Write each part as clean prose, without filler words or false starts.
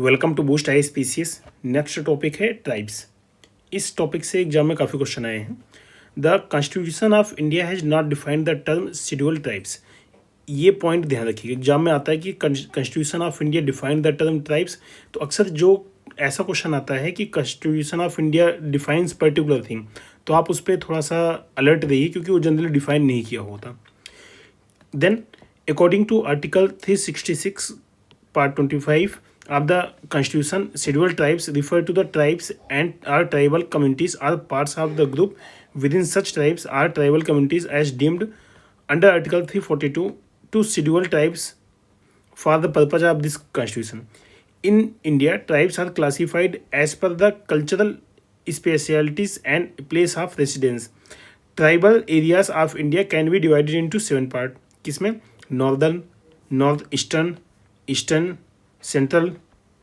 Welcome to boost I species. Next topic है tribes. इस topic से एग्जाम में काफ़ी क्वेश्चन आए हैं। The constitution of India has not defined the term schedule tribes. ये पॉइंट ध्यान रखिए, एग्जाम में आता है कि constitution of India defined the term tribes. तो अक्सर जो ऐसा क्वेश्चन आता है कि constitution of India defines particular thing, तो आप उस पर थोड़ा सा अलर्ट रहिए क्योंकि वो जनरली डिफाइन नहीं किया होता। Then according to article 366 part 25 of the constitution, scheduled tribes refer to the tribes and our tribal communities are parts of the group within such tribes are tribal communities as deemed under article 342 to scheduled tribes for the purpose of this constitution. In India, tribes are classified as per the cultural specialities and place of residence. Tribal areas of India can be divided into 7 parts. किसमें? Northern, north eastern, eastern, central,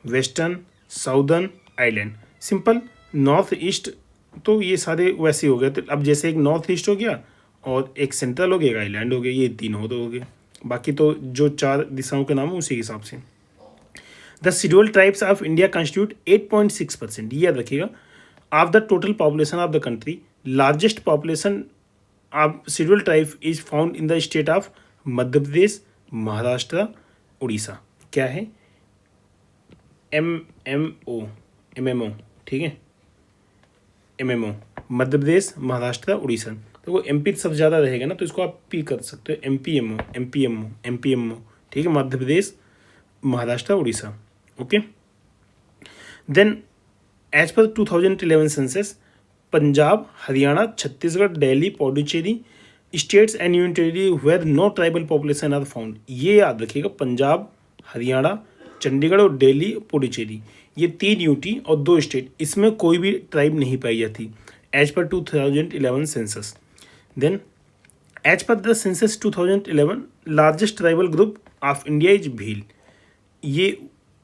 western, southern, island. Simple. North east तो ये सारे वैसे हो गए। तो अब जैसे एक नॉर्थ ईस्ट हो गया और एक सेंट्रल हो गया, एक आइलैंड हो गया, ये तीन हो गए। बाकी तो जो 4 दिशाओं के नाम है उसी हिसाब से। The scheduled tribes of India constitute 8.6%, ये याद रखिएगा, of the total population of the country. Largest population of scheduled tribe is found in the state of Madhya Pradesh, Maharashtra, Orissa. क्या है? MMO, ठीक है, MMO, मध्य प्रदेश, महाराष्ट्र, उड़ीसा। तो वो MP सबसे ज़्यादा रहेगा ना, तो इसको आप P कर सकते हो। MPMO, ठीक है, Madhya Pradesh, Maharashtra, Orissa. Okay. Then as per 2011 census, Punjab, Haryana, Chhattisgarh, Delhi, Puducherry states and union territory where no tribal population are found. ये याद रखिएगा, पंजाब, हरियाणा, चंडीगढ़ और दिल्ली, पुडुचेरी, ये 3 यूटी और 2 स्टेट, इसमें कोई भी ट्राइब नहीं पाई जाती as per 2011 census. Then as per the census 2011 largest tribal group of India is Bhil. ये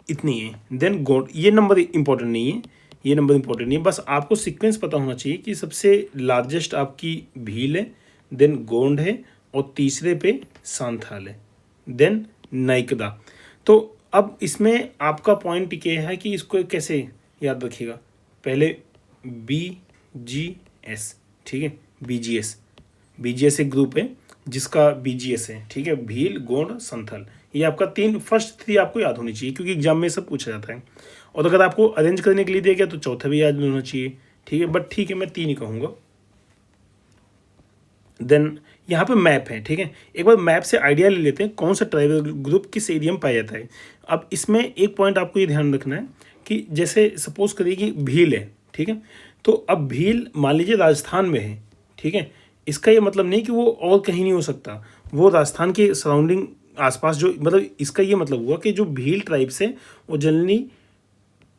इतनी है। देन गोंड, ये नंबर इंपॉर्टेंट नहीं है, ये नंबर इंपॉर्टेंट नहीं है, बस आपको सीक्वेंस पता होना चाहिए कि सबसे लार्जेस्ट आपकी भील है, देन गोंड है और तीसरे पे सांथाल है, देन नाइकदा। तो अब इसमें आपका पॉइंट ये है कि इसको कैसे याद रखिएगा। पहले BGS, ठीक है, BGS एक ग्रुप है जिसका BGS है, ठीक है, भील, गोंड, संथल। ये आपका फर्स्ट 3 आपको याद होनी चाहिए क्योंकि एग्जाम में सब पूछा जाता है। और अगर आपको अरेंज करने के लिए दिया गया तो चौथा भी याद होना चाहिए, ठीक है, बट ठीक है, मैं 3 ही कहूँगा। देन यहाँ पे मैप है, ठीक है, एक बार मैप से आइडिया ले लेते हैं कौन सा ट्राइबल ग्रुप किस एरिया में पाया जाता है। अब इसमें एक पॉइंट आपको ये ध्यान रखना है कि जैसे सपोज करिए कि भील है, ठीक है, तो अब भील मान लीजिए राजस्थान में है, ठीक है, इसका ये मतलब नहीं कि वो और कहीं नहीं हो सकता, वो राजस्थान के सराउंडिंग आसपास जो, मतलब इसका ये मतलब हुआ कि जो भील ट्राइब्स है वो जनरली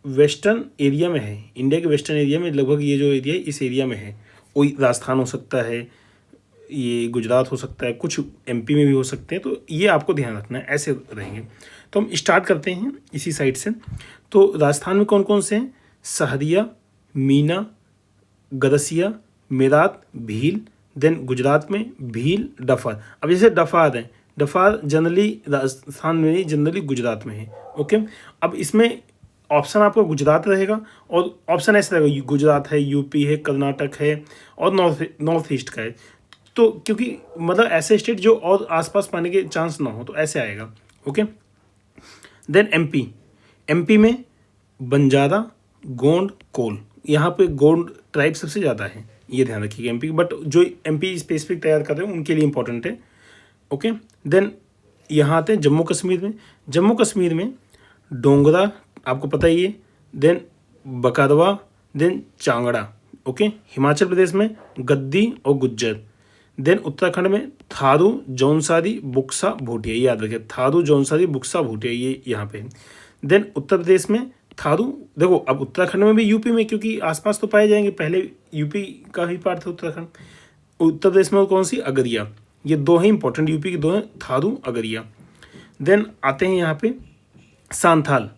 वेस्टर्न एरिया में है, इंडिया के वेस्टर्न एरिया में, लगभग ये जो एरिया है इस एरिया में है। कोई राजस्थान हो सकता है, ये गुजरात हो सकता है, कुछ MP में भी हो सकते हैं, तो ये आपको ध्यान रखना है, ऐसे रहेंगे। तो हम स्टार्ट करते हैं इसी साइड से। तो राजस्थान में कौन कौन से हैं? सहरिया, मीना, गदसिया, मेरात, भील। देन गुजरात में भील, डफार। अब जैसे डफार है, डफार जनरली राजस्थान में नहीं, जनरली गुजरात में है। ओके। अब इसमें ऑप्शन आपका गुजरात रहेगा और ऑप्शन ऐसा रहेगा, गुजरात है, UP है, कर्नाटक है और नॉर्थ ईस्ट का है। तो क्योंकि मतलब ऐसे स्टेट जो और आसपास पाने के चांस ना हो, तो ऐसे आएगा। ओके। देन MP में बंजारा, गोंड, कोल। यहाँ पे गोंड ट्राइब सबसे ज़्यादा है, ये ध्यान रखिएगा MP, बट जो MP स्पेसिफिक तैयार कर रहे हैं उनके लिए इंपॉर्टेंट है। ओके। देन यहाँ आते हैं जम्मू कश्मीर में डोंगरा, आपको पता ही है, then बकरवा, then चांगड़ा। Okay. Himachal Pradesh में गद्दी और गुज्जर। देन उत्तराखंड में थारू, जौनसारी, बुक्सा, भूटिया। याद रखिए, थारू, जौनसारी, बुक्सा, भूटिया, ये यहाँ पे। देन उत्तर प्रदेश में थारू। देखो अब उत्तराखंड में भी, UP में, क्योंकि आसपास तो पाए जाएंगे, पहले UP का ही पार्ट था उत्तराखंड। उत्तर प्रदेश में कौन सी? अगरिया। ये 2 ही इंपॉर्टेंट, UP के 2 हैं, थारू, अगरिया। देन आते हैं यहाँ पे सांथाल,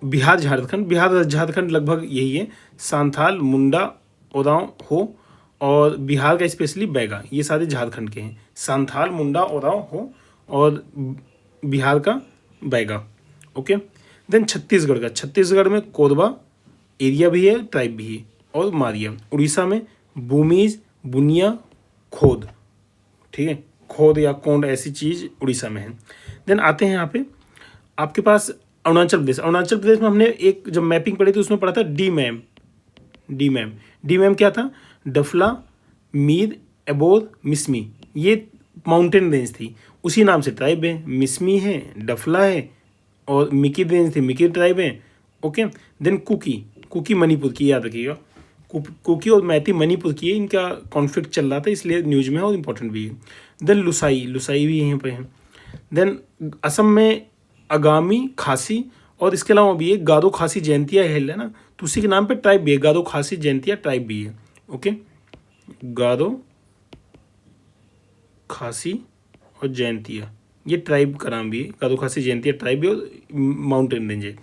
बिहार झारखंड लगभग यही है। सांथाल, मुंडा, ओरांव, हो, और बिहार का स्पेशली बैगा, ये सारे झारखंड के हैं। सांथाल, मुंडा, ओरांव, हो और बिहार का बैगा। ओके। देन छत्तीसगढ़ का, छत्तीसगढ़ में कोरबा एरिया भी है, ट्राइब भी है, और मारिया। उड़ीसा में भूमीज, बुनिया, खोद, ठीक है, खोद या कोंड ऐसी चीज़ उड़ीसा में है। देन आते हैं यहाँ पे आपके पास अरुणाचल प्रदेश। अरुणाचल प्रदेश में हमने एक जब मैपिंग पढ़ी थी उसमें पढ़ा था डी मैम क्या था, डफला, मीर, एबोर, मिसमी, ये माउंटेन रेंज थी, उसी नाम से ट्राइब है, मिसमी है, डफला है, और मिकी रेंज थी, मिकी ट्राइब है। ओके, देन कुकी मणिपुर की, याद रखिएगा, कुकी और मैती मणिपुर की है, इनका कॉन्फ्लिक्ट चल रहा था इसलिए न्यूज में है और इम्पोर्टेंट भी है। देन लुसाई भी यहीं पे है। देन असम में आगामी, खासी, और इसके अलावा भी एक गारो खासी जयंतिया हिल है ना, तो उसी के नाम पे ट्राइब भी है, गारो खासी जयंतिया ट्राइब भी है। ओके, गारो खासी और जयंतिया ये ट्राइब का नाम भी है, गारो खासी जयंतिया ट्राइब भी और माउंटेन रेंज है।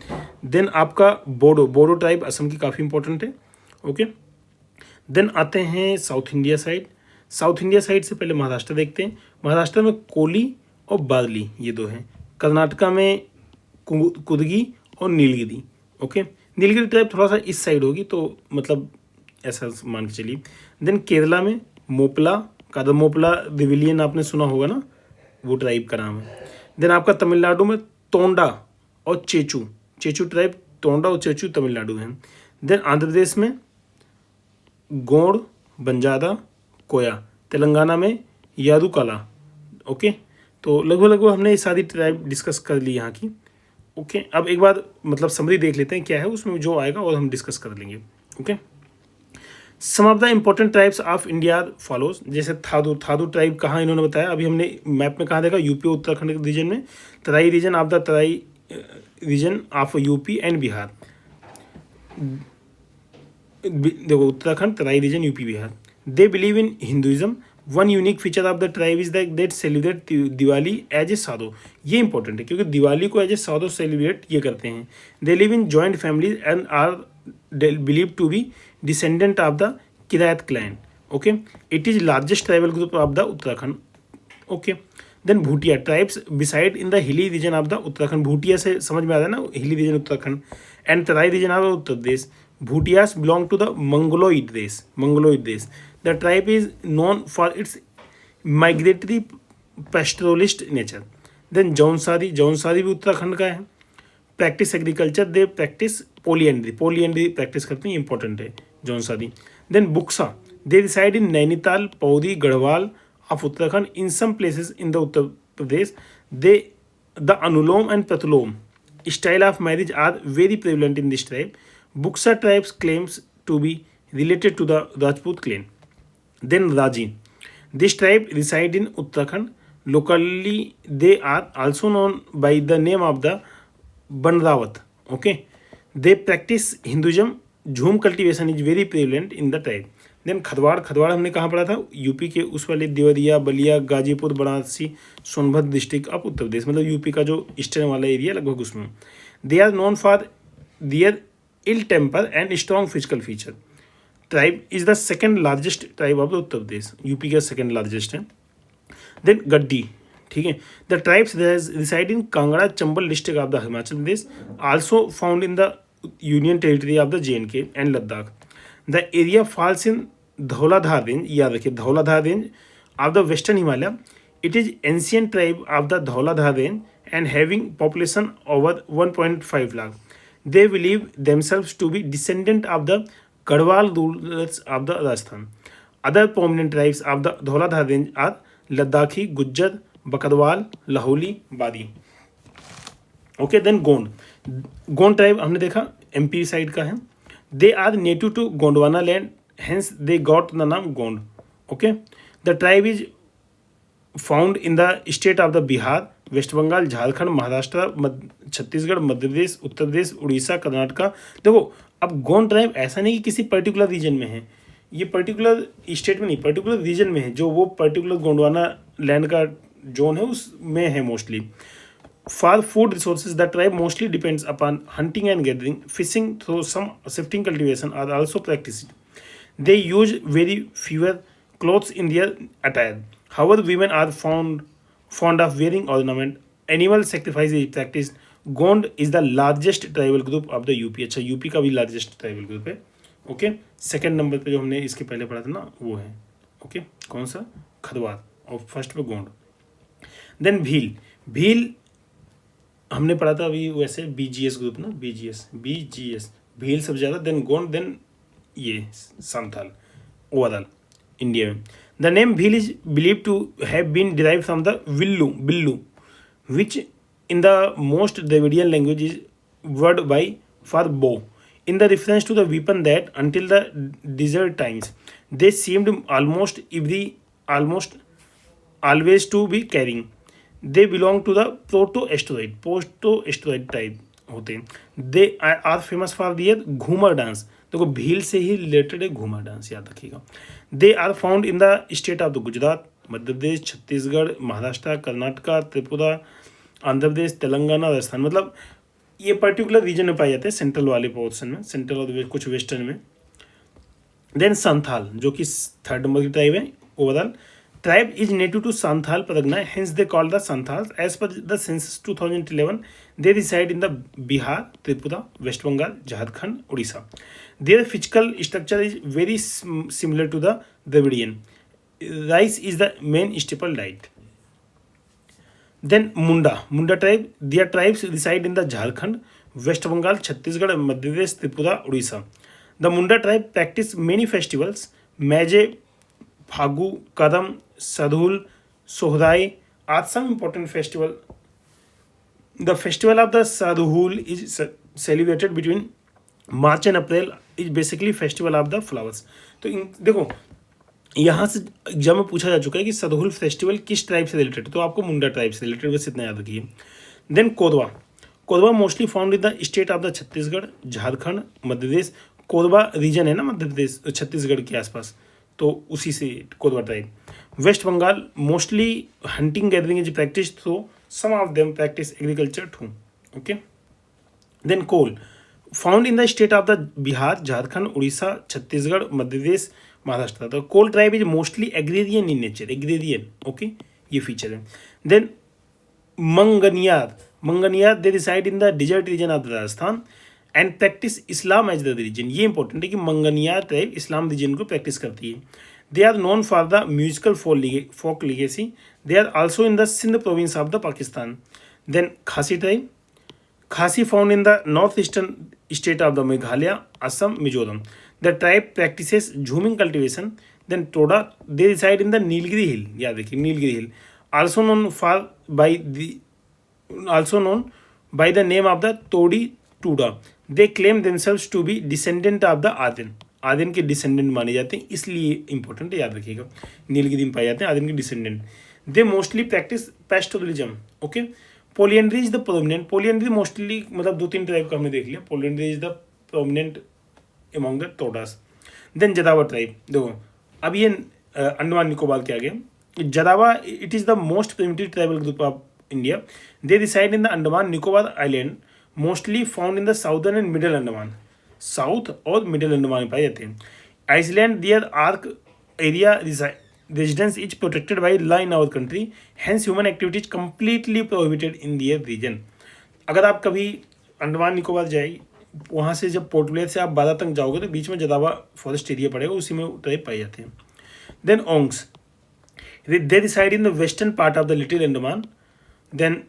देन आपका बोडो ट्राइब असम की काफ़ी इंपॉर्टेंट है। ओके, देन आते हैं south India side. South India side से पहले महाराष्ट्र देखते हैं। महाराष्ट्र में कोली और बार्ली ये दो हैं। कर्नाटका में कुदगी और नीलगिरी। ओके, नीलगिरी ट्राइब थोड़ा सा इस साइड होगी, तो मतलब ऐसा मान के चलिए। देन केरला में मोपला, मोपला दिविलियन आपने सुना होगा ना, वो ट्राइब का नाम है। देन आपका तमिलनाडु में तोंडा और चेचू ट्राइब, तोंडा और चेचू तमिलनाडु हैं। देन आंध्र प्रदेश में गोंड, बंजारा, कोया। तेलंगाना में यादुकाला। ओके, तो लगभग हमने ये सारी ट्राइब डिस्कस कर ली यहाँ की। ओके, अब एक बार मतलब समरी देख लेते हैं क्या है उसमें जो आएगा और हम डिस्कस कर लेंगे। Okay, some of the important tribes of India follows. जैसे थादू ट्राइब कहाँ इन्होंने बताया, अभी हमने मैप में कहाँ देखा, यूपी उत्तराखंड के रीजन में, Terai region of the Terai region of UP and Bihar. देखो Uttarakhand, Terai region, UP, Bihar. They believe in Hinduism. One unique feature of the tribe is that celebrate Diwali as a साधो। ये इंपॉर्टेंट है क्योंकि दिवाली को एज ए साधो सेलिब्रेट ये करते हैं। They live in joint families and are believe to be descendant of the Kirayat clan. Okay, it is largest tribal group of the Uttarakhand. Okay, then Bhutia tribes beside in the hilly region of the Uttarakhand. Bhutia से समझ में आता है ना, hilly region Uttarakhand, and Terai region of Uttar Pradesh. Bhutias belong to the Mongoloid race. The tribe is known for its migratory pastoralist nature. Then Jaunsari भी उत्तराखंड का है। Practice agriculture, they practice polyandry practice करते हैं, इंपॉर्टेंट है Jaunsari. Then Buksa, they reside in Nainital, Pauri, Garhwal of Uttarakhand. In some places in the Uttar Pradesh they the anulom and pratilom style of marriage are very prevalent in this tribe. Buksa tribes claims to be related to the Rajput clan. Then Raji. This tribe reside in Uttarakhand. Locally, they are also known by the name of the Bandrawat. Okay. They practice Hinduism. Jhum cultivation is very prevalent in the tribe. Then Kharwar हमने कहाँ पढ़ा था, UP के उस वाले Deoria, Ballia, Ghazipur, Varanasi, Sonbhadra district of Uttar Pradesh, मतलब UP का जो ईस्टर्न वाला एरिया लगभग उसमें। They are known for their ill temper and strong physical feature. Tribe is the second largest tribe of the Uttar Pradesh, UP का सेकंड लार्जेस्ट है। देन गड्डी, ठीक है, the tribes reside in Kangra Chambal district of the Himachal Pradesh, also found in the union territory of the JNK and Ladakh. The area falls in Dhauladhar range, याद रखिए Dhauladhar range of the western Himalaya. It is ancient tribe of the Dhauladhar range and having population over 1.5 lakh. They believe themselves to be descendant of the Garhwal rulers of the Rajasthan. Other prominent tribes of the Dhauladhar range are Ladakhi, Gujjar, Bakarwal, Laholi, Badi. Okay, then Gond. Gond tribe हमने देखा MP side का है. They are native to Gondwana land, hence they got the name Gond. Okay, the tribe is found in the state of the Bihar, west Bengal, Jharkhand, Maharashtra, Chhattisgarh, Madhya Pradesh, Uttar Pradesh, Orissa, Karnataka. देखो अब Gond tribe ऐसा नहीं कि किसी पर्टिकुलर रीजन में है, ये पर्टिकुलर स्टेट में नहीं, पर्टिकुलर रीजन में है, जो वो पर्टिकुलर गोंडवाना लैंड का जोन है उसमें है mostly. For food resources the tribe mostly depends upon hunting and gathering, fishing through some shifting cultivation are also practice. They use very fewer clothes in their attire. However, women are fond of wearing ornament. Animal sacrifice is practiced. Gond is the largest tribal group of the UP. अच्छा, UP का भी largest tribal group है। Okay, second number पे जो हमने इसके पहले पढ़ा था ना वो है, ओके, कौन सा, खदवार, और फर्स्ट पे गोंड। देन भील, भील हमने पढ़ा था अभी वैसे बीजीएस ग्रुप ना, बीजीएस, भील सबसे ज़्यादा, देन गोंड, देन ये संथाल ओवरऑल इंडिया में। The name Bhil is believe to have been derive from the billu which in the most Dravidian language is word by for bow, in the reference to the weapon that until the desert times they seemed almost always to be carrying. They belong to the proto-asteroid type होते हैं। They are famous for their Ghoomar dance, देखो भील से ही related है Ghoomar dance, याद रखिएगा। They are found in the state of the Gujarat, Madhya Pradesh, Chhattisgarh, Maharashtra, Karnataka, Tripura, Andhra Pradesh, Telangana, Rajasthan, मतलब ये particular reason में पाए जाते हैं, सेंट्रल वाले पोर्शन में, सेंट्रल और कुछ वेस्टर्न में। देन संथाल जो कि थर्ड नंबर की ट्राइब है overall. Tribe is native to Santhal Pargana, hence they called the Santhals. As per the census 2011 they reside in the Bihar, Tripura, west Bengal, Jharkhand, Orissa. Their physical structure is very similar to the Dravidian. Rice is the main staple diet. Then Munda tribe, their tribes reside in the Jharkhand, West Bengal, Chhattisgarh, Madhya Pradesh, Tripura, Odisha. The Munda tribe practice many festivals: Maje, Phagu, Kadam, Sadhul, Sohrai are some important festival. The festival of the Sadhul is celebrated between March and April. Is basically festival of the flowers. तो देखो यहाँ से exam में पूछा जा चुका है कि सदहुल फेस्टिवल किस ट्राइब से रिलेटेड है, तो आपको मुंडा ट्राइब से रिलेटेड, बस इतना याद रखिए। Then Korwa mostly found in the state of the Chhattisgarh, Jharkhand, Madhya Pradesh. Korwa region है ना मध्य प्रदेश छत्तीसगढ़ के आसपास, तो उसी से Korwa tribe. West Bengal mostly hunting gathering is practice, तो some of them practice agriculture too. Okay, then Kol found in the state of the Bihar, Jharkhand, Orissa, Chhattisgarh, Madhya Pradesh, Maharashtra. तो Kol tribe is mostly agrarian in nature, agrarian, okay, ये फीचर है। Then Manganiyar they reside in the desert region of Rajasthan and practice Islam as the region. ये important है कि Manganiyar tribe Islam region को practice करती है। They are known for the musical folk legacy. They are also in the Sindh province of the Pakistan. Then Khasi tribe, Khasi found in the north eastern state of the Meghalaya, Assam, Mizoram. The tribe practices jhuming cultivation. Then Toda, they reside in the Nilgiri Hill. याद रखिए Nilgiri Hill, also known by the name of the Todi Tuda. They claim themselves to be descendant of the Aden. आदिन के descendant माने जाते हैं, इसलिए important है, याद रखिएगा। नीलगिरी में पाए जाते हैं आदिन के descendant. They mostly practice pastoralism. Okay, polyandry is the prominent. Polyandry mostly मतलब 2-3 ट्राइब का हमने देख लिया। Polyandry is the prominent among the Todas. Then Jadawa tribe, देखो अब ये अंडमान निकोबार के आगे Jarawa, it is the most primitive tribal group of India. They reside in the Andaman Nicobar island, mostly found in the southern and middle Andaman, south और middle Andaman में पाए जाते हैं। आइसलैंड देयर आर्क area residence is protected by law in our country, hence human activities completely prohibited in their region. अगर आप कभी अंडमान निकोबार जाइए, वहाँ से जब पोर्ट ब्लेयर से आप बादा तक जाओगे तो बीच में जदावा फॉरेस्ट एरिया पड़ेगा, उसी में ट्राइब पाए जाते हैं। Then Onges, they reside in the western part of the little Andaman. Then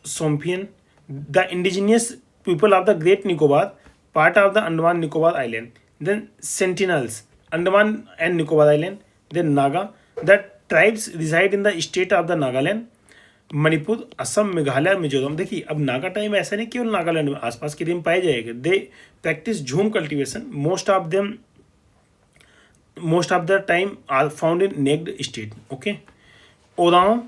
Shompen, the indigenous people of the great Nicobar, part of the Andaman Nicobar island. Then Sentinels, Andaman and Nicobar island. Then Naga, the tribes reside in the state of the Nagaland, Manipur, Assam, Meghalaya, Mizoram. देखिए अब Naga time ऐसा नहीं केवल नागालैंड में, आसपास के area में पाए जाएंगे। They practice jhum cultivation, most of the time are found in naked state. Okay, Oraon,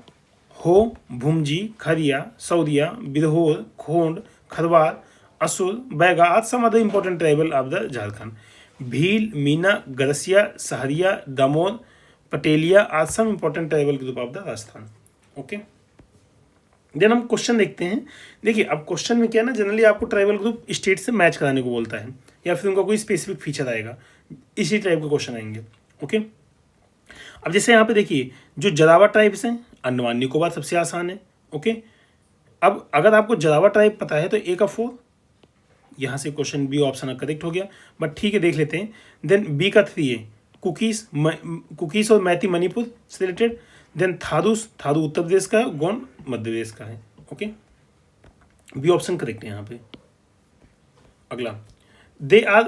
Ho, Bhumij, Kharia, Saudia, Birhor, Khond, Kharwar, Asur, Baiga are some other important tribal of the Jharkhand. Bhil, Meena, Garasia, Sahariya, Damod, Patelia are some important tribal group of the Rajasthan. Okay, then हम क्वेश्चन देखते हैं। देखिए अब question में क्या है ना, generally आपको ट्राइबल ग्रुप स्टेट से मैच कराने को बोलता है, या फिर उनका कोई स्पेसिफिक फीचर आएगा, इसी टाइप के क्वेश्चन आएंगे। ओके, अब जैसे यहाँ पे देखिए जो जदावा ट्राइब्स हैं, अंडमान निकोबार सबसे आसान है। ओके, अब अगर आपको जावा ट्राइब पता है तो ए का 4, यहाँ से क्वेश्चन बी ऑप्शन करेक्ट हो गया, बट ठीक है देख लेते हैं। देन बी का 3 है कुकीज़ और मैती मणिपुर से रिलेटेड। देन थारू उत्तर प्रदेश का है, गोंड मध्य प्रदेश का है। ओके, बी ऑप्शन करेक्ट है यहाँ पे। अगला, they are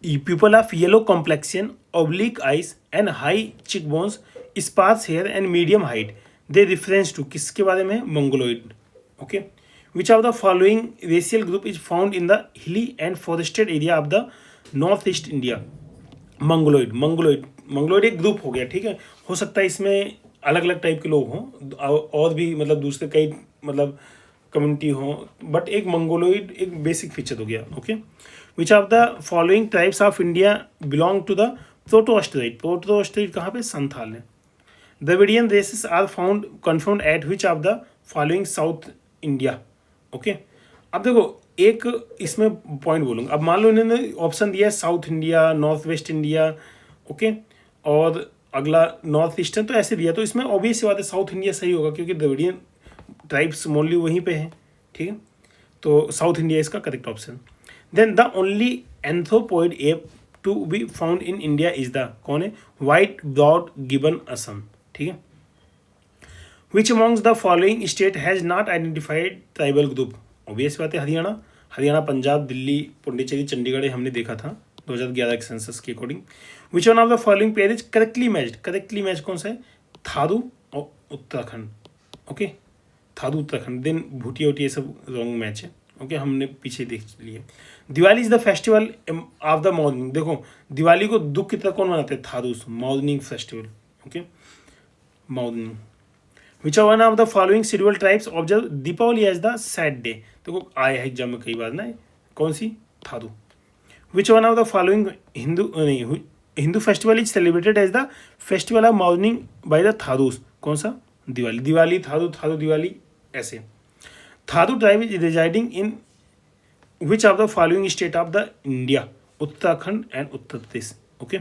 people of yellow complexion, oblique eyes and high cheek bones, sparse hair and medium height, they reference to, किसके बारे में? Mongoloid. Okay, which of the following racial group is found in the hilly and forested area of the north east India? Mongoloid एक ग्रुप हो गया, ठीक है। हो सकता है इसमें अलग अलग टाइप के लोग हों और भी मतलब दूसरे कई मतलब कम्युनिटी हो, बट एक मंगोलॉइड एक बेसिक फीचर हो गया। Okay, which of the following tribes of India belong to the protoaustraloid? Protoaustraloid कहाँ पे? संथाल है। Dravidian races are found confirmed at which of the following south India? Okay, अब देखो एक इसमें पॉइंट बोलूँगा। अब मान लो इन्होंने ऑप्शन दिया है south India, north west India, okay, और अगला नॉर्थ ईस्टर्न, तो ऐसे दिया, तो इसमें ऑब्वियस बात है साउथ इंडिया सही होगा क्योंकि द्रविडियन ट्राइब्स मोनली वहीं पे हैं, ठीक है। तो साउथ इंडिया इसका correct option. Then the only anthropoid ape to be found in India is the, कौन है? व्हाइट ब्रॉड गिबन असम, ठीक है। Which amongst the following state has not identified tribal group? Obvious बात है हरियाणा, पंजाब, दिल्ली, पुडुचेरी, चंडीगढ़, हमने देखा था 2011 के सेंसस के according. Which one of the following pair is correctly matched? Correctly match कौन सा है? थारू और उत्तराखंड। ओके, थारू उत्तराखंड। देन भूटिया वूटिया सब रॉन्ग मैच है। ओके, हमने पीछे देख लिए। Diwali is the festival of the mourning. देखो दिवाली को दुख की तरह कौन मनाते हैं? Tharus, mourning festival. Okay, mourning. Which one of the following schedule tribes observe Deepawali as the sad day? देखो आया है एग्जाम में कई बार ना, कौन सी? Tharu. Which one of the following Hindu festival is celebrated as the festival of mourning by the Tharus? कौन सा? दिवाली, थारू दिवाली, ऐसे। Tharu tribe is residing in which of the following state of the India? Uttarakhand and Uttar Pradesh. Okay,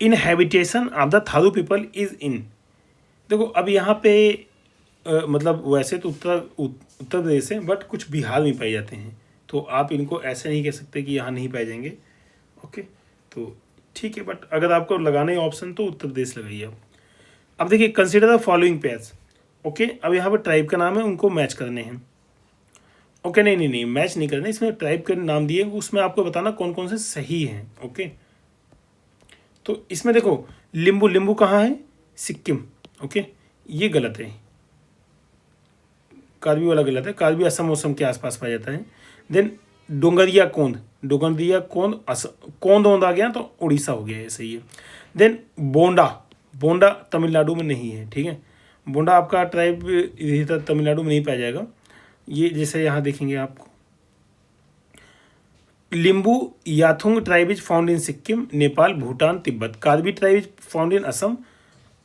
in habitation of the Tharu people is in, देखो अब यहाँ पे मतलब वैसे तो उत्तर प्रदेश है, बट कुछ बिहार में पाए जाते हैं, तो आप इनको ऐसे नहीं कह सकते कि यहाँ नहीं पाए जाएंगे। ओके, तो ठीक है, बट अगर आपको लगाना है ऑप्शन तो उत्तर प्रदेश लगाइए आप। अब देखिए, consider the following pairs. Okay, अब यहाँ पर ट्राइब का नाम है, उनको मैच करने हैं। ओके, नहीं मैच नहीं करना, इसमें ट्राइब के नाम दिए, उसमें आपको बताना कौन कौन से सही हैं। ओके, तो इसमें देखो लिंबू कहाँ है? सिक्किम। ओके, ये गलत है, कार्बी वाला गलत है, कार्बी असम मौसम के आसपास पाया जाता है। देन डोंगरिया कोंद कोंद आ गया तो उड़ीसा हो गया, ये सही है। देन बोंडा तमिलनाडु में नहीं है, ठीक है। बोंडा आपका ट्राइब इधर तमिलनाडु में नहीं पाया जाएगा, ये जैसे यहाँ देखेंगे आपको। Limbu Yakthung tribe is found in Sikkim, Nepal, Bhutan, Tibet. Karbi tribe is found in Assam,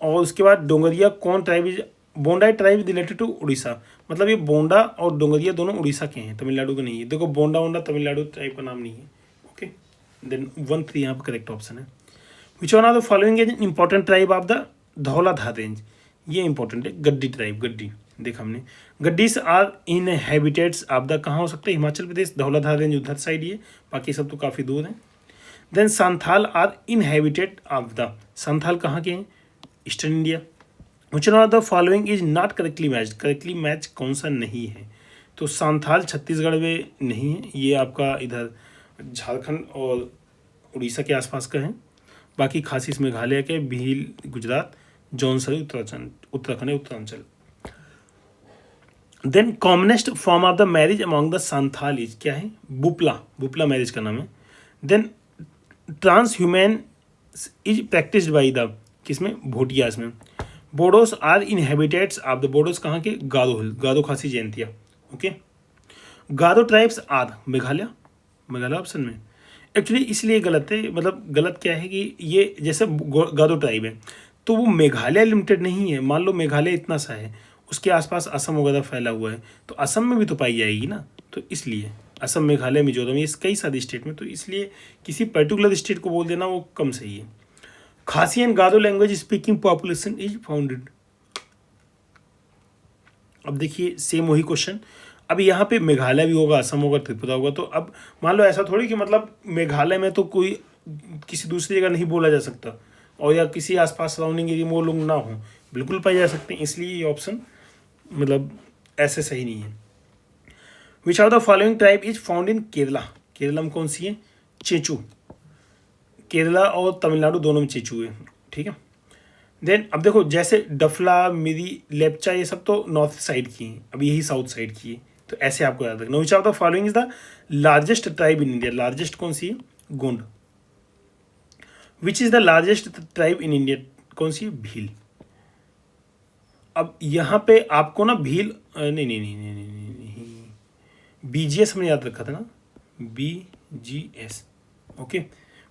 और उसके बाद डोंगरिया कौन tribe is Bonda tribe related to Orissa. मतलब ये बोंडा और डोंगरिया दोनों उड़ीसा के हैं, तमिलनाडु के नहीं है। देखो बोंडा तमिलनाडु ट्राइब का नाम नहीं है। ओके, देन 1-3 यहाँ पर करेक्ट ऑप्शन है। Which one of the following is important tribe of the Dhauladhar range? ये इंपॉर्टेंट है, गड्डी ट्राइब। गड्डी देखा हमने, Gaddis are in habitats of the, कहाँ हो सकते हैं? हिमाचल प्रदेश, धौलाधार रेंज उधर साइड ये, बाकी सब तो काफ़ी दूर हैं। Then Santhal are in habitat of the, Santhal कहाँ के हैं? Eastern India. Which one of the following is not correctly match? Correctly match कौन सा नहीं है? तो संथाल छत्तीसगढ़ में नहीं है, ये आपका इधर झारखंड और उड़ीसा के आसपास का है। बाकी खासी मेघालय के, Bhil Gujarat, Jaunsari Uttarakhand Uttaranchal. Then commonest form of the marriage among the Santhal is, क्या है? बुपला मैरिज का नाम है। Then transhumance is practised by the, किसमें? भोटियास में। Bodos are in habitats of the, Bodos कहाँ के? Garo hill, Garo Khasi Jaintia. Okay, Garo tribes are Meghalaya option में। एक्चुअली इसलिए गलत है, मतलब गलत क्या है कि ये जैसे गारो ट्राइब है तो वो मेघालय लिमिटेड नहीं है। मान लो मेघालय इतना सा है, उसके आसपास असम वगैरह फैला हुआ है, तो असम में भी तो पाई जाएगी ना, तो इसलिए असम, मेघालय, मिजोरम, ये कई सारे स्टेट में, तो इसलिए किसी पर्टिकुलर स्टेट को बोल देना वो कम सही है। खासी and Garo language speaking population is founded, अब देखिए सेम वही क्वेश्चन, अब यहाँ पे मेघालय भी होगा, असम होगा, त्रिपुरा होगा। तो अब मान लो ऐसा थोड़ी कि मतलब मेघालय में तो कोई किसी दूसरी जगह नहीं बोला जा सकता, और या किसी आसपास सराउंडिंग एरिया में वो लोग ना हो, बिल्कुल पाए जा सकते हैं। इसलिए ये ऑप्शन मतलब ऐसे सही नहीं है। Which are the following tribe is found in Kerala, Kerala में कौन सी है? चेचू। केरला और तमिलनाडु दोनों में चेचू है, ठीक है। देन अब देखो जैसे डफला, मिरी, लेप्चा ये सब तो नॉर्थ साइड की हैं, अब यही साउथ साइड की है, तो ऐसे आपको याद रखना। विच of the following is the largest tribe in India, largest कौन सी है? गोंड। विच is the largest tribe in India, कौन सी है? भील। अब यहाँ पे आपको ना भील नहीं नहीं नहीं नहीं नहीं नहीं, BGS हमने याद रखा था ना, BGS, okay.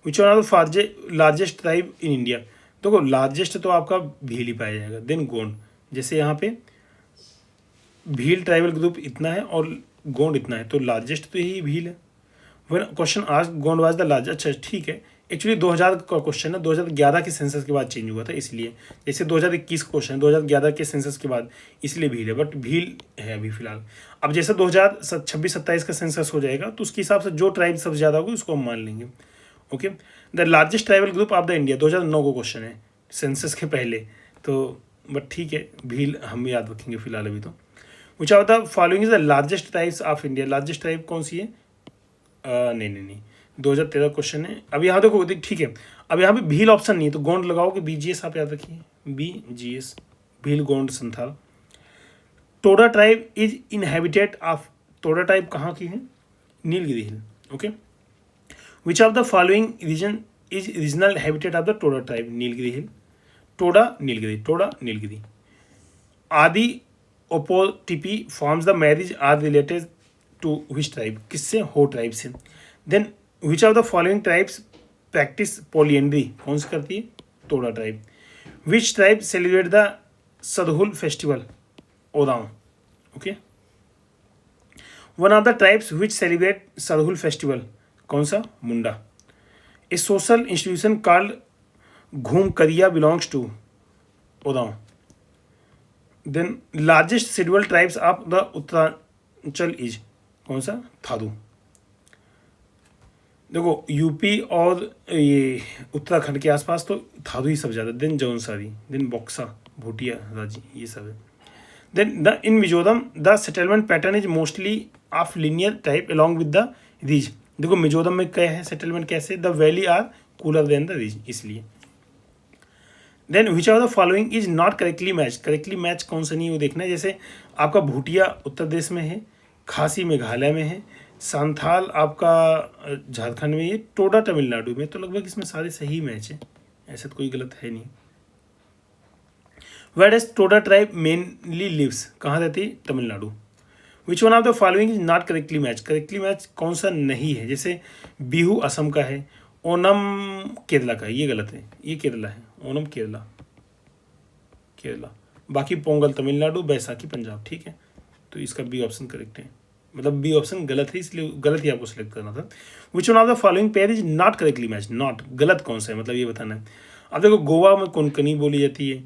Which one are the largest tribe in India, देखो लार्जेस्ट तो आपका भील ही पाया जाएगा, देन गोंड। जैसे यहाँ पे भील ट्राइबल ग्रुप इतना है और गोंड इतना है, तो लार्जेस्ट तो यही भील है। वन क्वेश्चन आज गोंड वाज द लार्जेस्ट, अच्छा ठीक है। एक्चुअली 2000 का क्वेश्चन है, 2011 के सेंसस के बाद चेंज हुआ था इसलिए, जैसे 2021 का क्वेश्चन है 2011 के सेंसस के बाद, इसलिए भील है, बट भील है अभी फिलहाल। अब जैसे 2026-27 का सेंसस हो जाएगा तो उसके हिसाब से जो ट्राइब सबसे ज़्यादा होगी उसको हम मान लेंगे, okay. The largest tribal group of the India, 2009 का क्वेश्चन है सेंसस के पहले, तो बट ठीक है भील हम याद रखेंगे फिलहाल अभी तो। Which are the following is the largest tribes of India, largest tribe कौन सी है? नहीं नहीं नहीं, 2013 क्वेश्चन है। अब यहाँ देखो ठीक है, अब यहाँ पे भील ऑप्शन नहीं है तो गोंड लगाओगे, BGS आप याद रखिए, BGS, Bhil, Gond, Santhal. Toda tribe is inhabited of, Toda tribe कहाँ की है? Nilgiri hill, okay. Which of the following region is regional habitat of the Toda tribe? Nilgiri hill, Toda Nilgiri, Toda Nilgiri. आदि ओपोटिपी forms the marriage are related to which tribe, किससे? हो ट्राइब से। Then which of the following tribes practice polyandry, कौन सी करती है? Toda tribe. Which tribe celebrate the सदहुल festival? Oraon, okay. One of the tribes which celebrate Sarhul festival, कौन सा? Munda. A social institution called Ghumkuria belongs to Oraon. Then largest scheduled tribes of the Uttaranchal is, कौन सा? थारू। देखो UP और ये उत्तराखंड के आसपास तो थारू ही सब ज़्यादा, देन जौनसारी, देन बॉक्सा, भूटिया, राजी, ये सब है। Then the in Mizoram the settlement pattern is mostly of linear type along with the ridge. देखो मिजोरम में क्या है सेटलमेंट, कैसे? The valley are cooler than the ridge, इसलिए। Then which are the following is not correctly match, correctly match कौन सा नहीं है वो देखना है। जैसे आपका भूटिया उत्तर प्रदेश में है, खासी मेघालय में है, संथाल आपका झारखंड में, ये टोडा तमिलनाडु में, तो लगभग इसमें सारे सही मैच है, ऐसा तो कोई गलत है नहीं। Where does Toda tribe mainly lives, कहाँ रहती है? Tamil Nadu. Which one of the following is not correctly match, correctly match कौन सा नहीं है? जैसे बिहू असम का है, ओनम केरला का है, ये गलत है, ये केरला है, ओनम केरला, केरला। बाकी पोंगल तमिलनाडु, बैसाखी पंजाब, ठीक है। तो इसका बी ऑप्शन करेक्ट है, मतलब बी ऑप्शन गलत है, इसलिए गलत ही आपको सेलेक्ट करना था। विच one of the following pair is not correctly match, not गलत कौन सा है, मतलब ये बताना है। अब देखो गोवा में कोंकणी बोली जाती है,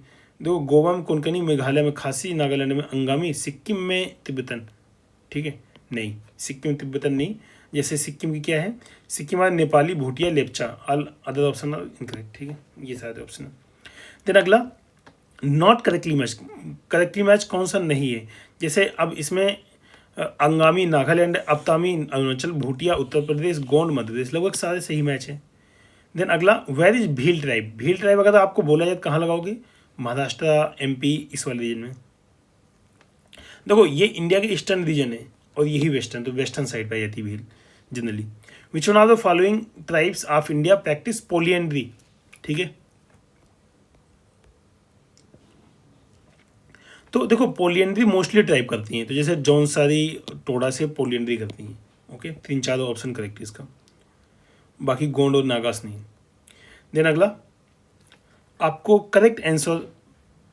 देखो गोवा में कोंकणी, मेघालय में खासी, नागालैंड में अंगामी, सिक्किम में तिब्बतन, ठीक है। नहीं, सिक्किम में तिब्बतन नहीं। जैसे सिक्किम की क्या है? सिक्किम में Nepali, Bhutia, Lepcha, all other option are incorrect, ठीक है, ये सारे ऑप्शन है। देन अगला not correctly match, correctly match कौन सा नहीं है? जैसे अब इसमें अंगामी नागालैंड, अपतामी अरुणाचल, भूटिया उत्तर प्रदेश, गोंड मध्य प्रदेश, लगभग सारे सही मैच है। देन अगला where is Bhil tribe, Bhil tribe अगर आपको बोला जाए कहाँ लगाओगे? महाराष्ट्र, MP, इस वाले रीजन में। देखो ये इंडिया के ईस्टर्न रीजन है और यही वेस्टर्न, तो वेस्टर्न साइड पाई जाती है Bhil generally. Which one of the following tribes of India practice polyandry, ठीक है। तो देखो पॉलिएंड्री मोस्टली ट्राइब करती हैं, तो जैसे जौनसारी, टोडा से पॉलिएंड्री करती हैं, ओके। 3-4 ऑप्शन करेक्ट है इसका, बाकी गोंड और नागास नहीं। देन अगला आपको करेक्ट आंसर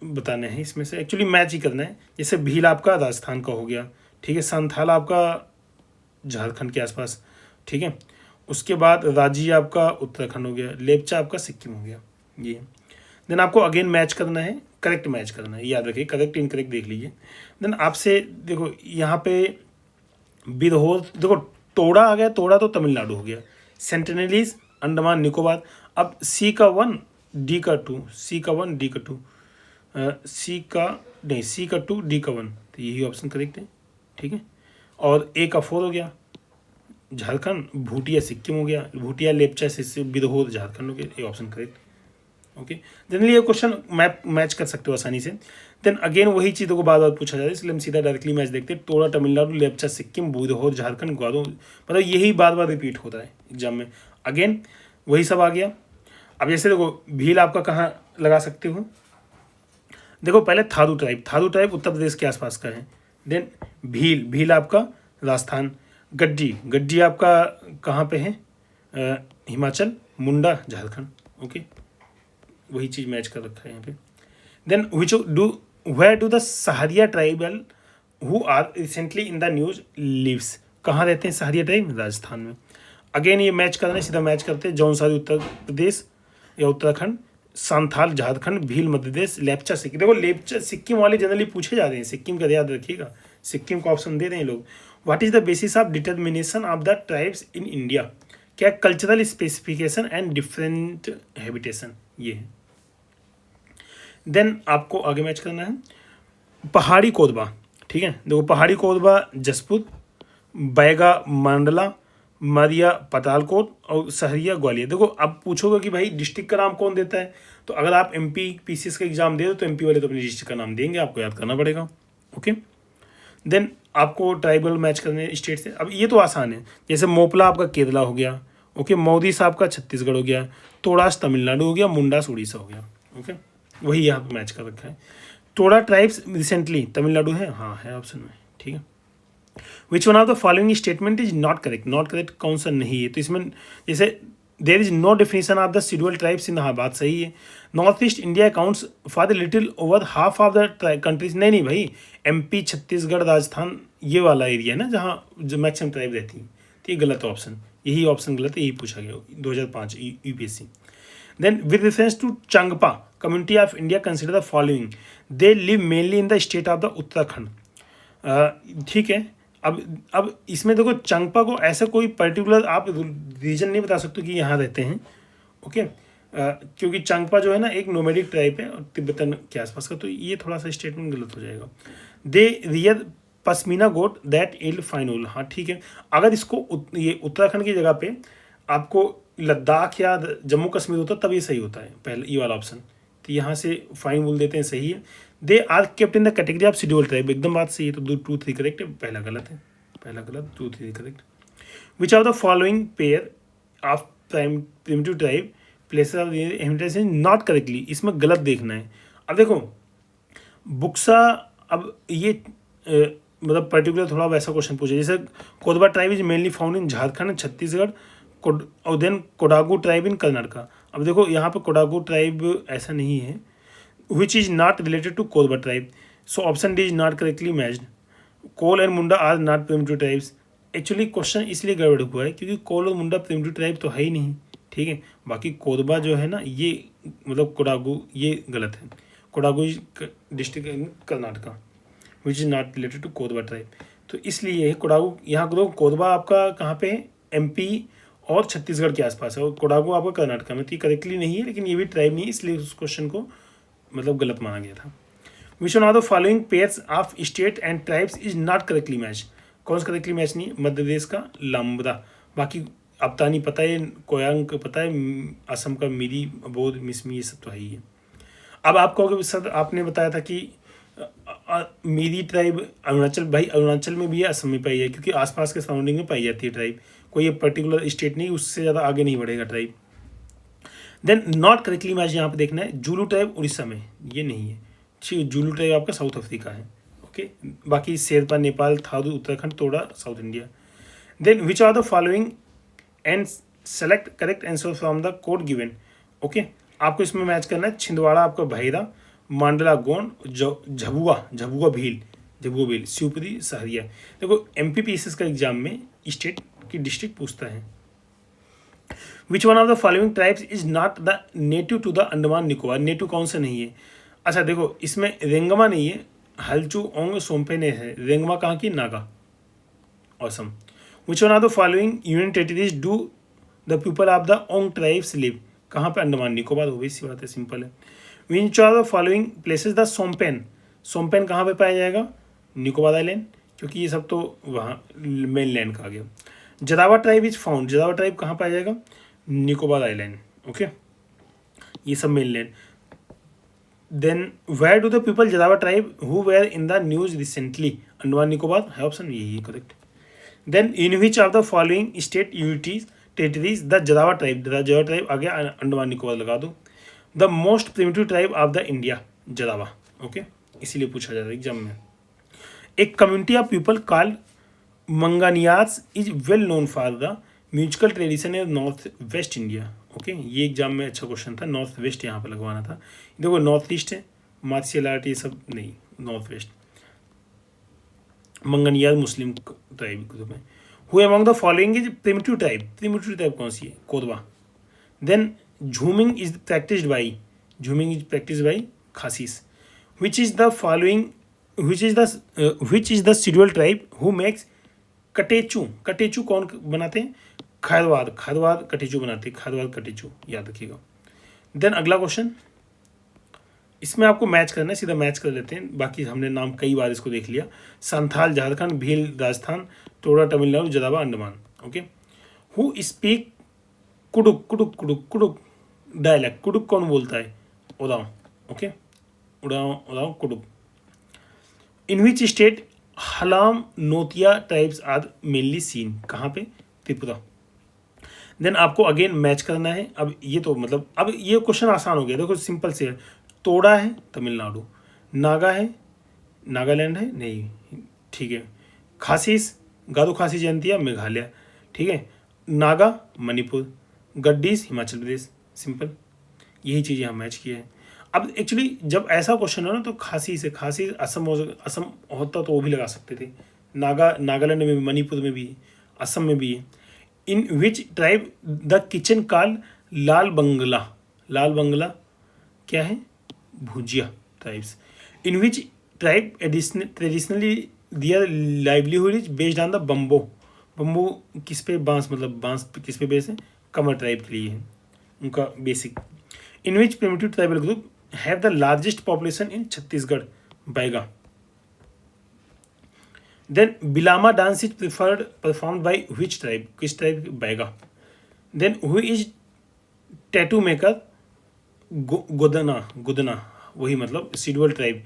बताने हैं, इसमें से एक्चुअली मैच ही करना है। जैसे भील आपका राजस्थान का हो गया, ठीक है। संथाल आपका झारखंड के आसपास, ठीक है। उसके बाद राजी आपका उत्तराखंड हो गया, लेप्चा आपका सिक्किम हो गया, ये। देन आपको अगेन मैच करना है, करेक्ट मैच करना है, याद रखिए करेक्ट इनकरेक्ट देख लीजिए। देन आपसे देखो यहाँ पे बिरहोर, देखो तोड़ा आ गया, तोड़ा तो तमिलनाडु हो गया, सेंटिनलीज अंडमान निकोबार। अब सी का 1 डी का 2, सी का 1 डी का 2, सी का नहीं, सी का 2 डी का 1, तो यही ऑप्शन करेक्ट है, ठीक है। और ए का 4 हो गया झारखंड, भूटिया सिक्किम हो गया, भूटिया लेपचा से बिरहोर झारखंड हो गया, ये ऑप्शन करेक्ट। ओके, जनरली ये क्वेश्चन मैच कर सकते हो आसानी से। देन अगेन वही चीज़ों को बार बार पूछा जाता है, इसलिए हम सीधा डायरेक्टली मैच देखते हैं। तोड़ा तमिलनाडु, लेपचा सिक्किम, बिरहोर झारखंड, ग्वादो, मतलब यही बार बार रिपीट होता है एग्जाम में। अगेन वही सब आ गया। अब जैसे देखो भील आपका कहाँ लगा सकते हो, देखो पहले थारू ट्राइब, थारू ट्राइब उत्तर प्रदेश के आसपास का है। देन भील, भील आपका राजस्थान। गड्डी, गड्डी आपका कहाँ पे है, हिमाचल। मुंडा झारखंड। ओके, वही चीज़ मैच कर रखा है यहाँ पे। Then where do the Sahariya tribal who are recently in the news lives, कहाँ रहते हैं सहारिया ट्राइब, राजस्थान में। अगेन ये मैच करना है, सीधा मैच करते हैं। जौनसारी उत्तर प्रदेश या उत्तराखंड, संथाल झारखंड, भील मध्य प्रदेश, लेपचा सिक्किम। देखो लेपचा सिक्किम वाले जनरली पूछे जा रहे हैं, सिक्किम का याद रखिएगा, सिक्किम का ऑप्शन दे रहे हैं लोग। What is the basis of determination of the tribes in India, क्या cultural specification and different habitation, ये है। देन आपको आगे मैच करना है पहाड़ी कोरबा, ठीक है। देखो पहाड़ी कोरबा जसपुर, बैगा मंडला, मरिया पतालकोट और सहरिया ग्वालियर। देखो अब पूछोगे कि भाई डिस्ट्रिक्ट का नाम कौन देता है, तो अगर आप एमपी पीसीएस का एग्जाम दे दो तो एमपी वाले तो अपने डिस्ट्रिक्ट का नाम देंगे, आपको याद करना पड़ेगा। ओके, देन आपको ट्राइबल मैच करने स्टेट से। अब ये तो आसान है, जैसे मोपला आपका केरला हो गया, ओके, मोदी साहब का छत्तीसगढ़ हो गया, तोड़ास तमिलनाडु हो गया, मुंडास उड़ीसा हो गया। ओके, वही यहाँ पर मैच कर रखा है। टोडा ट्राइब्स रिसेंटली तमिलनाडु है, हाँ है ऑप्शन में, ठीक है। Which one of the following statement is not correct, not correct कौन सा नहीं है, तो इसमें जैसे there is no definition of the schedule tribes in, हाँ बात सही है। North east India accounts for the little over half of the countries, नहीं नहीं भाई, एमपी छत्तीसगढ़ राजस्थान ये वाला एरिया है ना जहाँ जो मैक्सिमम ट्राइब रहती है, तो ये गलत ऑप्शन, यही ऑप्शन गलत है, यही पूछा गया 2005 UPSC. Then with reference to Changpa community of India consider the following, they live mainly in the state of the Uttarakhand, ठीक है। अब इसमें देखो चंगपा को ऐसा कोई पर्टिकुलर आप रीजन नहीं बता सकते कि यहाँ रहते हैं, ओके, क्योंकि चंगपा जो है ना एक नोमैडिक ट्राइब है और तिब्बतन के आसपास का, तो ये थोड़ा सा स्टेटमेंट गलत हो जाएगा। They rear pashmina goat that yield fine wool, हाँ ठीक है। अगर इसको ये उत्तराखंड की जगह पे आपको लद्दाख या जम्मू कश्मीर होता तब ये सही होता है, पहले ये वाला ऑप्शन, तो यहाँ से फाइन वूल देते हैं, सही है। They are kept in the category of schedule tribe, एकदम बात सही है, तो 2 3 करेक्ट है, पहला गलत है, पहला गलत, 2 3 correct. Which are the following pair of primitive tribe places of heritage not correctly, इसमें गलत देखना है। अब देखो बुक्सा, अब ये मतलब पर्टिकुलर थोड़ा वैसा क्वेश्चन पूछे, जैसे Korba tribe is mainly found in Jharkhand, Chhattisgarh और then Kodagu tribe in Karnataka. अब देखो यहाँ पे कोडागू ट्राइब ऐसा नहीं है, which is not related to Korba tribe, so option D is not correctly matched. Kol and Munda are not primitive tribes, actually question इसलिए गड़बड़ हुआ है क्योंकि कोल और मुंडा प्रिमिटिव ट्राइब तो है ही नहीं, ठीक है। बाकी कोरबा जो है ना ये मतलब कोडागू ये गलत है, Kodagu district in Karnataka which is not related to Korba tribe, तो इसलिए ये कोडागू यहाँ को कोरबा आपका कहाँ पे है, एमपी और छत्तीसगढ़ के आसपास है, और कोडागू आपका कर्नाटका में, तो ये करेक्टली नहीं है, लेकिन ये भी ट्राइब नहीं है, इसलिए उस क्वेश्चन को मतलब गलत माना गया था। विच one of the following pairs of state and tribes is not correctly match, कौन सा करेक्टली मैच नहीं है, मध्य प्रदेश का लामबदा, बाकी अबतानी पता है, कोयांग पता है, असम का मिरी, बोध, मिसमी, ये सब तो है ही है। अब आप कहोगे सर आपने बताया था कि मिरी ट्राइब अरुणाचल, भाई अरुणाचल में भी है, असम में पाई है, क्योंकि आसपास के सराउंडिंग में पाई जाती है ट्राइब, कोई ये पर्टिकुलर स्टेट नहीं, उससे ज़्यादा आगे नहीं बढ़ेगा tribe. Then not correctly match यहाँ पे देखना है, जुलू ट्राइब उड़ीसा में, ये नहीं है, ठीक है, जुलू ट्राइब आपका साउथ अफ्रीका है, ओके। बाकी Sherpa Nepal, Tharu Uttarakhand, Toda South India. Then which are the following and select correct answer from the code given, okay. आपको इसमें मैच करना है, छिंदवाड़ा आपका भैरा, मांडला गोंड, झबुआ भील, शिवपुरी सहरिया। देखो एमपीपीएसएस का एग्जाम में स्टेट की डिस्ट्रिक्ट पूछता है। Which one of the following tribes is not the native to the Andaman Nicobar, native कौन सा नहीं है? अच्छा देखो, इसमें रेंगमा नहीं है, हल्चू ओंग सोमपेने है, रेंगमा कहाँ की? Naga. Awesome. Which one of the following union territories do the people of the Onge tribes live, कहाँ पे? अंडमान निकोबार। हो गई, सी बात है, सिंपल है। Which are the following places the Shompen, Shompen कहाँ पे पाया जाएगा? निकोबार आइलैंड, क्योंकि ये सब तो वहाँ मेन लैंड का आ गया। Jarawa tribe is found, Jarawa tribe कहाँ पाया जाएगा? निकोबार आइलैंड। ओके, ये सब mainland. Then where do the people Jarawa tribe who were in the news recently, Andaman Nicobar है ऑप्शन, यही है correct. Then in which of the following state unities territories the Jarawa tribe, Jarawa tribe आ गया, अंडमान निकोबार लगा दो। The most primitive tribe of the India, Jarawa. Okay, इसीलिए पूछा जाता है एग्जाम में। एक community of people called Manganiyas is well known for the musical tradition in north west India. Okay, ये एग्जाम में अच्छा क्वेश्चन था, नॉर्थ वेस्ट यहाँ पर लगवाना था। देखो नॉर्थ ईस्ट है, मार्शियल आर्ट ये सब नहीं, north west. Manganiyas Muslim tribe group में। Who among the following is primitive tribe, primitive tribe कौन सी है? Korba. Then jhuming is practised by, jhuming is practice by Khasis. Which is the following which is the schedule tribe who makes catechu, catechu कौन बनाते हैं? खारवाद, खारवाद catechu बनाते हैं, खारवाद catechu, याद रखिएगा। देन अगला क्वेश्चन, इसमें आपको मैच करना है, सीधा मैच कर लेते हैं, बाकी हमने नाम कई बार इसको देख लिया। Santhal Jharkhand, Bhil Rajasthan, Toda Tamil Nadu, जदावा Andaman. Okay, who speak Kurukh, Kurukh Kurukh Kurukh dialect, Kurukh कौन बोलता है? उदाव। Okay, उड़ाव उदाव Kurukh. In which state हलाम नोतिया tribes are mainly scene, कहाँ पे? त्रिपुरा। देन आपको अगेन मैच करना है। अब ये तो मतलब अब ये क्वेश्चन आसान हो गया, देखो सिंपल से है। तोड़ा है तमिलनाडु, नागा है नागालैंड है नहीं, ठीक है। खासीस, गारो खासी जयंतिया मेघालय, ठीक है। नागा मणिपुर, गड्डीस हिमाचल प्रदेश, सिंपल, यही चीज़ें हम मैच किए हैं। अब एक्चुअली जब ऐसा क्वेश्चन हो ना तो खासी से, खासी असम असम होता तो वो भी लगा सकते थे। नागालैंड में भी, मणिपुर में भी, असम में भी है। In which tribe the kitchen call Lal Bangla, Lal Bangla क्या है? Bhunjia tribes. In which tribe traditionally their livelihood is based on the bamboo, bamboo किस पे? बांस, मतलब बांस पे किस पे बेस है? कमर ट्राइब के लिए है उनका basic. In which primitive tribal group have the largest population in Chhattisgarh, Baiga. Then Bilama dance is preferred performed by which tribe, किस tribe? Baiga. Then who is tattoo maker? गोदना, गुदना, वही मतलब schedule tribe.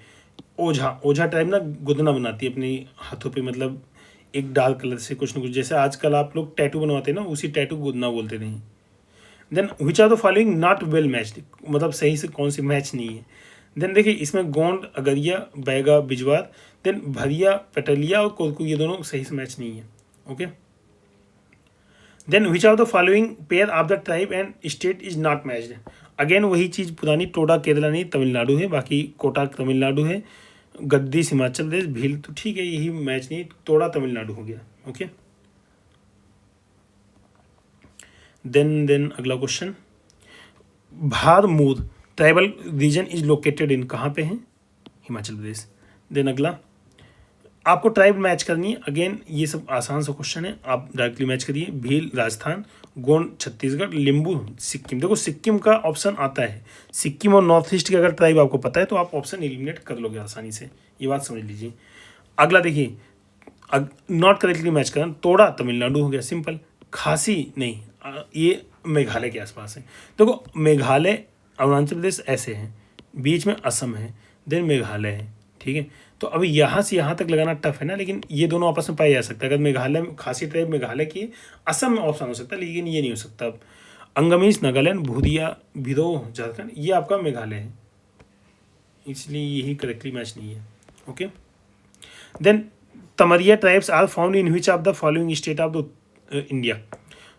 Ojha, Ojha tribe ना गुदना बनाती है अपने हाथों पे, मतलब एक डार्क कलर से कुछ न कुछ, जैसे आजकल आप लोग टैटू बनवाते हैं ना, उसी टैटू गुदना बोलते नहीं। Then which are the following not well matched, मतलब सही से कौन सी मैच नहीं है? देन देखिए इसमें गोंड, अगरिया, बैगा, बिजवार, देन भरिया, पटलिया और कोरकू, ये दोनों सही से मैच नहीं है। Okay, then which are the following pair of the tribe and state is not matched, again वही चीज़ पुरानी, टोडा केरला नहीं तमिलनाडु है, बाकी कोटा तमिलनाडु है, गद्दीस हिमाचल प्रदेश, भील तो ठीक है, यही मैच नहीं, टोडा तमिलनाडु हो गया। ओके, देन अगला question, Bharmour tribal region is located in, कहाँ पे है? हिमाचल प्रदेश। देन अगला आपको ट्राइब मैच करनी है, अगेन ये सब आसान सा क्वेश्चन है, आप डायरेक्टली मैच करिए। भील राजस्थान, गोंड छत्तीसगढ़, लिम्बू सिक्किम। देखो सिक्किम का ऑप्शन आता है, सिक्किम और नॉर्थ ईस्ट के अगर ट्राइब आपको पता है तो आप ऑप्शन एलिमिनेट कर लोगे आसानी से, ये बात समझ लीजिए। अगला देखिए, नॉट करेक्टली मैच करना, तोड़ा तमिलनाडु हो गया, सिंपल। खासी नहीं, ये मेघालय के आसपास है। देखो मेघालय, अरुणाचल प्रदेश ऐसे हैं, बीच में असम है, देन मेघालय है, ठीक है। तो अभी यहाँ से यहाँ तक लगाना टफ है ना, लेकिन ये दोनों आपस में पाया जा सकता है। अगर मेघालय में खासी ट्राइब मेघालय की है, असम में ऑप्शन हो सकता है, लेकिन ये नहीं हो सकता। अंगमीज नागालैंड, भूरिया भिदो झारखंड, ये आपका मेघालय है, इसलिए यही करेक्टली मैच नहीं है। Okay, then Tamaria tribes are found in which of the following state of the India,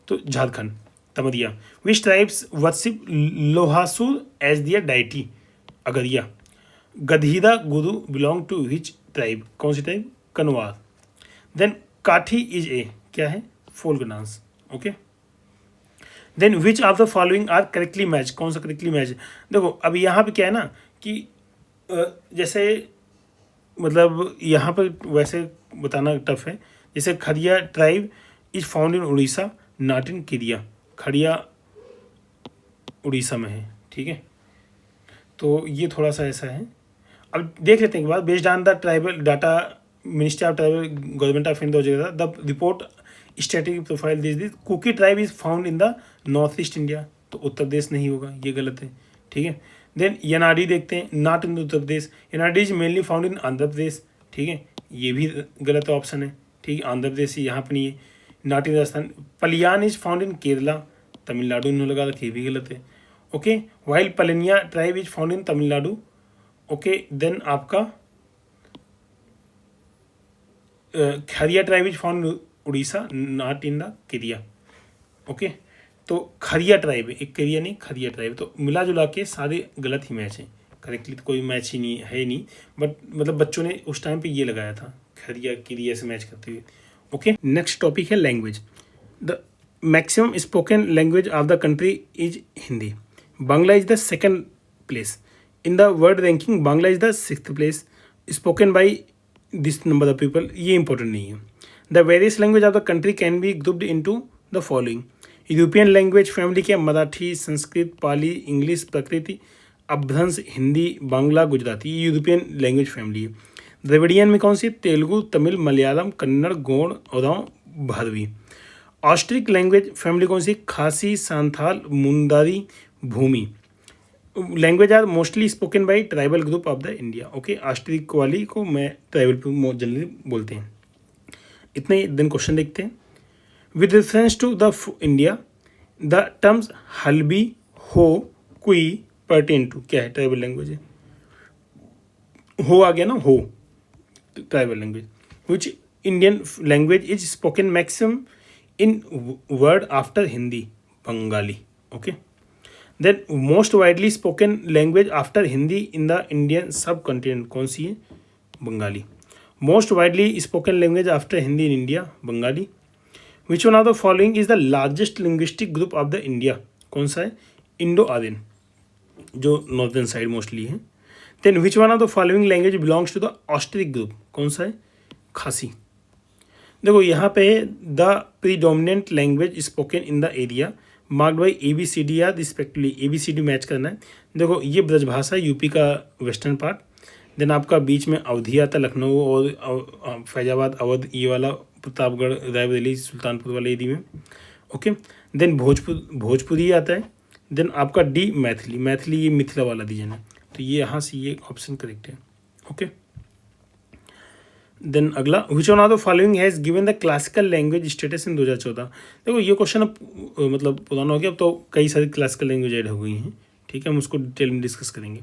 तो Jharkhand, Tamaria. Which tribes worship Lohasur as their deity, Agaria. Gadhira guru belong to which tribe, कौन सी tribe? Kanwar. Then Kathi is a, क्या है? Folk dance. Okay, then which of the following are correctly match, कौन सा correctly match. देखो अब यहाँ पे क्या है ना कि जैसे मतलब यहाँ पर वैसे बताना टफ है। जैसे Kharia tribe is found in Orissa not in Kerala, Kharia Orissa में है, ठीक है। तो ये थोड़ा सा ऐसा है। अब देख लेते हैं एक बार, based on the tribal data ministry of tribal government of India the report static profile this Kuki tribe is found in the north east India, तो उत्तर प्रदेश नहीं होगा, ये गलत है, ठीक है। देन यनाडी देखते हैं, not in Uttar Pradesh, Yanadi is mainly found in Andhra Pradesh, ठीक है, ये भी गलत ऑप्शन है, ठीक है, आंध्र प्रदेश यहाँ पर नहीं है। Not in Rajasthan, Paliyan is found in Kerala, Tamil Nadu इन्होंने लगा रखा, ये भी गलत है, okay. While Palaniya tribe is found in Tamil Nadu, okay. Then आपका Kharia tribe is found Orissa not in the Kerala, okay. तो खरिया ट्राइब, एक केरिया नहीं, खरिया ट्राइब, तो मिला जुला के सारे गलत ही मैच हैं, करेक्टली तो कोई मैच ही नहीं है नहीं, बट मतलब बच्चों ने उस टाइम पे ये लगाया था खरिया केरिया से मैच करते हुए, ओके। नेक्स्ट टॉपिक है language. The maximum spoken language of the country is Hindi, Bangla is the second place in the world ranking, Bangla is the 6th place spoken by this number of people, ये important नहीं है। The various language of the country can be grouped into the following, European language family के मराठी, संस्कृत, पाली, English, प्रकृति, अभ्रंश, हिंदी, बांग्ला, गुजराती, ये European language family है। Dravidian में कौन सी, Telugu, Tamil, Malayalam, Kannada, Gond, Oraon, Bharvi. Austric language family कौन सी, Khasi, Santhal, Mundari, Bhumi. Language are mostly spoken by tribal group of the India, okay. Austric वाली को मैं ट्राइबल जनरली बोलते हैं। इतने दिन क्वेश्चन देखते हैं। With reference to the India the terms Halbi, Ho, Kui pertain to, क्या है, ट्राइबल लैंग्वेज है, हो आ गया ना, Ho tribal language. Which Indian language is spoken maximum in world after Hindi, Bengali, okay. Then most widely spoken language after Hindi in the Indian subcontinent, कौन सी है, Bengali. Most widely spoken language after Hindi in India, Bengali. Which one of the following is the largest linguistic group of the India, कौन सा है, Indo Aryan, जो northern side mostly है। Then which one of the following language belongs to the Austric group, कौन सा है, खासी। देखो यहाँ पे the predominant language spoken in the area marked by ABCD are respectively, ABCD match करना है। देखो ये ब्रजभाषा यूपी का वेस्टर्न पार्ट, देन आपका बीच में अवधी आता, लखनऊ और फैजाबाद, अवध, ये वाला प्रतापगढ़, रायबरेली, सुल्तानपुर वाले एरिया में, ओके। देन भोजपुरी आता है। देन आपका D मैथिली, मैथिली ये मिथिला वाला रीजन है, तो ये यहाँ से ये ऑप्शन करेक्ट है, ओके। देन अगला, विच one of the following has given the classical language status in 2014। देखो ये क्वेश्चन अब मतलब पुराना हो गया, अब तो कई सारी क्लासिकल लैंग्वेज ऐड हो गई हैं, ठीक है, हम उसको डिटेल में डिस्कस करेंगे।